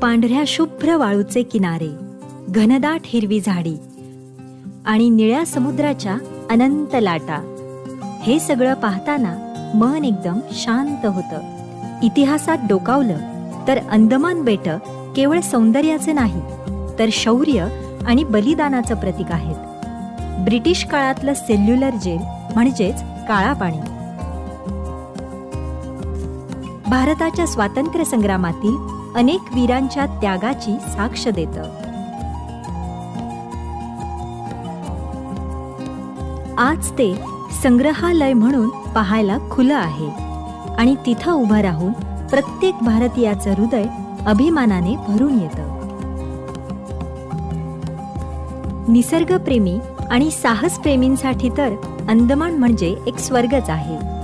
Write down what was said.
पांढऱ्या शुभ्र वाळूचे किनारे, घनदाट हिरवी झाडी आणि निळ्या समुद्राच्या अनंत लाटा, हे सगळं पाहताना मन एकदम शांत होतं. इतिहासात डोकावलं तर अंदमान बेटं केवळ सौंदर्याचे नाही, तर शौर्य आणि बलिदानाचं प्रतीक आहेत. ब्रिटिश काळातलं सेल्युलर जेल म्हणजेच काळा पाणी भारताच्या स्वातंत्र्य संग्रामातील अनेक वीरांच्या त्यागाची साक्ष देतं. आज ते संग्रहालय म्हणून पाहायला खुलं आहे आणि तिथं उभं राहून प्रत्येक भारतीयाचं हृदय अभिमानाने भरून येतं. निसर्गप्रेमी आणि साहसप्रेमींसाठी तर अंदमान म्हणजे एक स्वर्गच आहे.